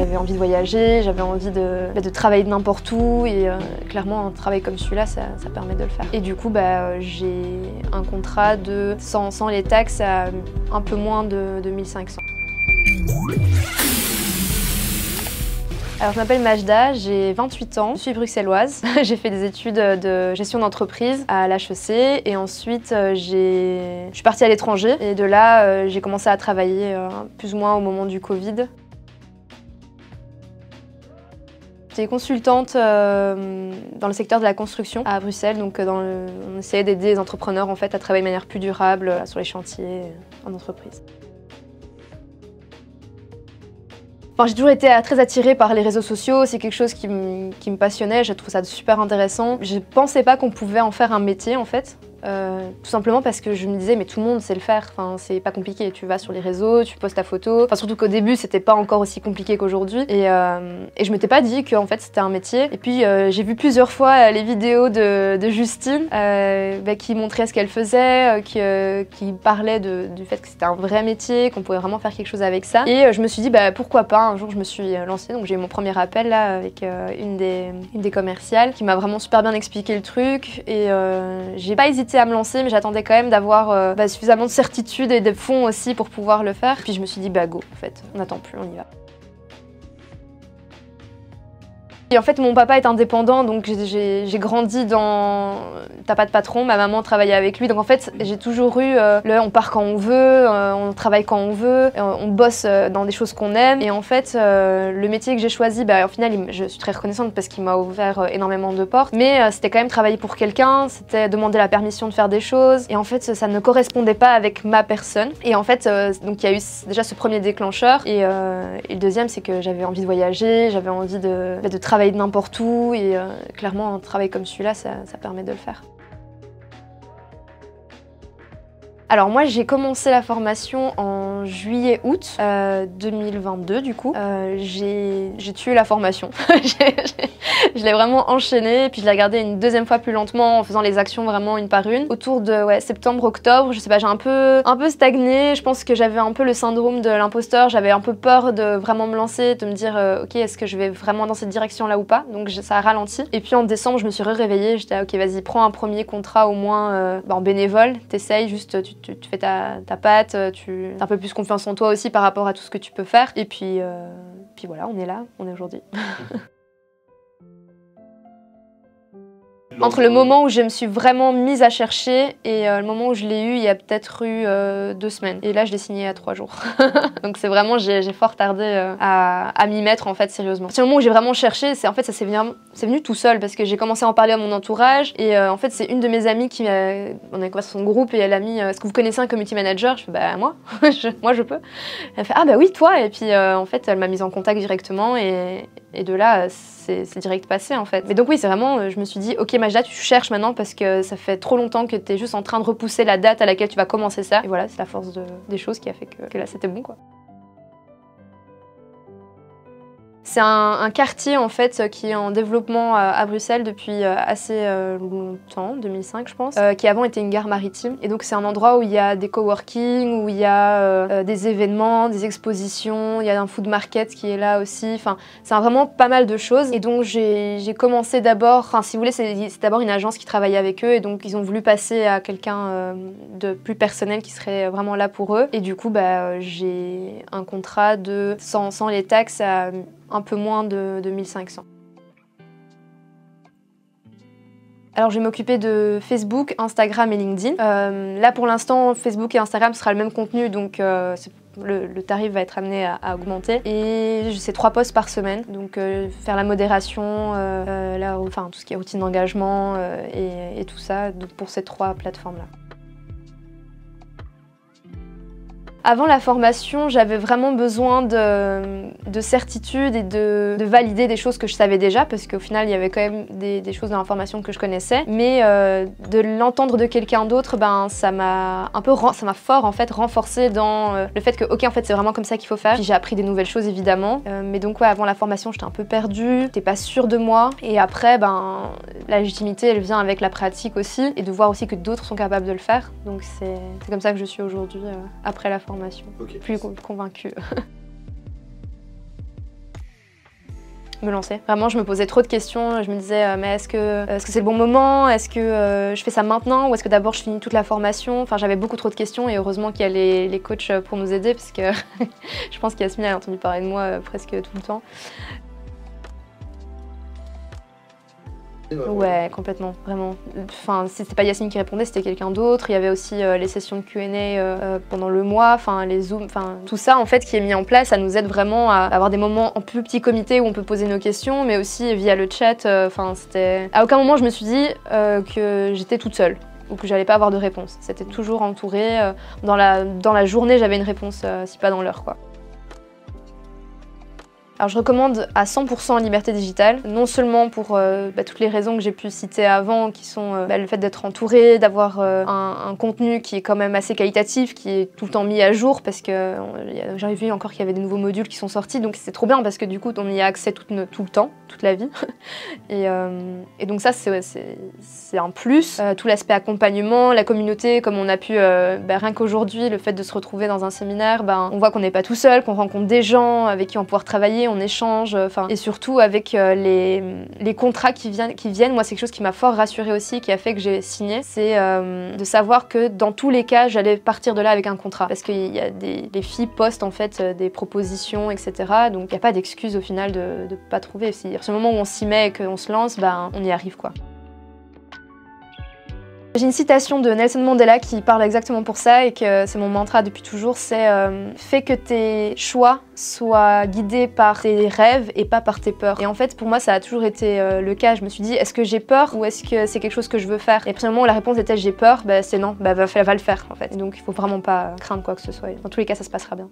J'avais envie de voyager, j'avais envie de travailler de n'importe où et clairement un travail comme celui-là, ça permet de le faire. Et du coup, j'ai un contrat de sans les taxes à un peu moins de 1500. Alors, je m'appelle Majda, j'ai 28 ans, je suis bruxelloise. J'ai fait des études de gestion d'entreprise à l'HEC et ensuite je suis partie à l'étranger et de là j'ai commencé à travailler plus ou moins au moment du Covid. J'étais consultante dans le secteur de la construction à Bruxelles, donc on essayait d'aider les entrepreneurs en fait, à travailler de manière plus durable sur les chantiers en entreprise. Enfin, j'ai toujours été très attirée par les réseaux sociaux, c'est quelque chose qui me passionnait, je trouve ça super intéressant. Je ne pensais pas qu'on pouvait en faire un métier en fait. Tout simplement parce que je me disais mais tout le monde sait le faire, enfin, c'est pas compliqué, tu vas sur les réseaux, tu postes ta photo, enfin, surtout qu'au début c'était pas encore aussi compliqué qu'aujourd'hui et je m'étais pas dit qu'en fait c'était un métier et puis j'ai vu plusieurs fois les vidéos de Justine qui montrait ce qu'elle faisait, qui parlait du fait que c'était un vrai métier, qu'on pouvait vraiment faire quelque chose avec ça et je me suis dit pourquoi pas, un jour je me suis lancée, donc j'ai eu mon premier appel là avec une des commerciales qui m'a vraiment super bien expliqué le truc et j'ai pas hésité à me lancer, mais j'attendais quand même d'avoir suffisamment de certitude et de fonds aussi pour pouvoir le faire. Puis je me suis dit go, en fait, on n'attend plus, on y va. Et en fait, mon papa est indépendant, donc j'ai grandi dans t'as pas de patron, ma maman travaillait avec lui, donc en fait, j'ai toujours eu on part quand on veut, on travaille quand on veut, on bosse dans des choses qu'on aime. Et en fait, le métier que j'ai choisi, au final, je suis très reconnaissante parce qu'il m'a ouvert énormément de portes, mais c'était quand même travailler pour quelqu'un, c'était demander la permission de faire des choses, et en fait, ça ne correspondait pas avec ma personne. Et en fait, donc il y a eu déjà ce premier déclencheur, et le deuxième, c'est que j'avais envie de voyager, j'avais envie de travailler de n'importe où et clairement un travail comme celui-là, ça permet de le faire. Alors moi j'ai commencé la formation en juillet-août 2022 du coup. J'ai tué la formation. Je l'ai vraiment enchaînée et puis je l'ai regardée une deuxième fois plus lentement en faisant les actions vraiment une par une. Autour de septembre-octobre, je sais pas, j'ai un peu stagné. Je pense que j'avais un peu le syndrome de l'imposteur. J'avais un peu peur de vraiment me lancer, de me dire ok, est-ce que je vais vraiment dans cette direction là ou pas. Donc ça a ralenti. Et puis en décembre je me suis réveillée. J'étais ok, vas-y, prends un premier contrat au moins en bénévole. T'essayes juste, tu fais ta patte, tu as un peu plus confiance en toi aussi par rapport à tout ce que tu peux faire. Et puis voilà, on est là, on est aujourd'hui. Entre le moment où je me suis vraiment mise à chercher et le moment où je l'ai eu, il y a peut-être eu 2 semaines. Et là, je l'ai signé à 3 jours. Donc c'est vraiment, j'ai fort tardé à m'y mettre en fait sérieusement. C'est le moment où j'ai vraiment cherché, c'est venu tout seul parce que j'ai commencé à en parler à mon entourage et en fait c'est une de mes amies on a conversé sur son groupe et elle a mis est-ce que vous connaissez un community manager? Je fais moi, moi je peux. Elle fait oui toi et puis en fait elle m'a mise en contact directement et de là c'est direct passé en fait. Mais donc oui, c'est vraiment, je me suis dit ok Majda, tu cherches maintenant parce que ça fait trop longtemps que tu es juste en train de repousser la date à laquelle tu vas commencer ça. Et voilà, c'est la force des choses qui a fait que là c'était bon quoi. C'est un quartier en fait qui est en développement à Bruxelles depuis assez longtemps, 2005 je pense, qui avant était une gare maritime. Et donc c'est un endroit où il y a des coworking, où il y a des événements, des expositions, il y a un food market qui est là aussi. Enfin, c'est vraiment pas mal de choses. Et donc j'ai commencé d'abord, enfin si vous voulez, c'est d'abord une agence qui travaillait avec eux et donc ils ont voulu passer à quelqu'un de plus personnel qui serait vraiment là pour eux. Et du coup j'ai un contrat de sans les taxes à un peu moins de 1500. Alors je vais m'occuper de Facebook, Instagram et LinkedIn. Là pour l'instant, Facebook et Instagram sera le même contenu, donc le tarif va être amené à augmenter. Et c'est 3 posts par semaine, donc faire la modération, tout ce qui est routine d'engagement et tout ça donc pour ces 3 plateformes-là. Avant la formation, j'avais vraiment besoin de certitude et de valider des choses que je savais déjà, parce qu'au final, il y avait quand même des choses dans la formation que je connaissais. Mais de l'entendre de quelqu'un d'autre, ça m'a fort en fait renforcé dans le fait que ok, en fait, c'est vraiment comme ça qu'il faut faire. Puis j'ai appris des nouvelles choses évidemment. Mais donc ouais, avant la formation, j'étais un peu perdue, j'étais pas sûre de moi. Et après, la légitimité, elle vient avec la pratique aussi, et de voir aussi que d'autres sont capables de le faire. Donc c'est comme ça que je suis aujourd'hui après la formation. Okay. Plus convaincue. me lancer. Vraiment, je me posais trop de questions. Je me disais, mais est-ce que c'est le bon moment? Est-ce que je fais ça maintenant? Ou est-ce que d'abord je finis toute la formation? Enfin, j'avais beaucoup trop de questions et heureusement qu'il y a les coachs pour nous aider parce que je pense qu'Yasmine a entendu parler de moi presque tout le temps. Ouais, complètement, vraiment. Enfin, si c'était pas Yasmine qui répondait, c'était quelqu'un d'autre. Il y avait aussi les sessions de Q&A pendant le mois, enfin les Zooms, enfin tout ça en fait qui est mis en place, ça nous aide vraiment à avoir des moments en plus petit comité où on peut poser nos questions, mais aussi via le chat. Enfin, c'était. À aucun moment je me suis dit que j'étais toute seule ou que j'allais pas avoir de réponse. C'était toujours entouré. Dans la journée, j'avais une réponse, si pas dans l'heure, quoi. Alors je recommande à 100% Liberté Digitale, non seulement pour toutes les raisons que j'ai pu citer avant, qui sont le fait d'être entouré, d'avoir un contenu qui est quand même assez qualitatif, qui est tout le temps mis à jour, parce que j'ai vu encore qu'il y avait des nouveaux modules qui sont sortis, donc c'est trop bien parce que du coup on y a accès tout le temps, toute la vie. Et donc ça c'est un plus. Tout l'aspect accompagnement, la communauté, comme on a pu, rien qu'aujourd'hui, le fait de se retrouver dans un séminaire, on voit qu'on n'est pas tout seul, qu'on rencontre des gens avec qui on va pouvoir travailler, on échange, et surtout avec les contrats qui viennent. Moi, c'est quelque chose qui m'a fort rassurée aussi, qui a fait que j'ai signé, c'est de savoir que dans tous les cas, j'allais partir de là avec un contrat. Parce qu'il y a les filles postent en fait des propositions, etc. Donc il n'y a pas d'excuse au final de ne pas trouver. Si à ce moment où on s'y met et qu'on se lance, on y arrive, quoi. J'ai une citation de Nelson Mandela qui parle exactement pour ça et que c'est mon mantra depuis toujours, c'est fais que tes choix soient guidés par tes rêves et pas par tes peurs. Et en fait, pour moi, ça a toujours été le cas. Je me suis dit, est-ce que j'ai peur ou est-ce que c'est quelque chose que je veux faire? Et à partir du moment où la réponse était j'ai peur, c'est non, va le faire en fait. Et donc il faut vraiment pas craindre quoi que ce soit. Dans tous les cas, ça se passera bien.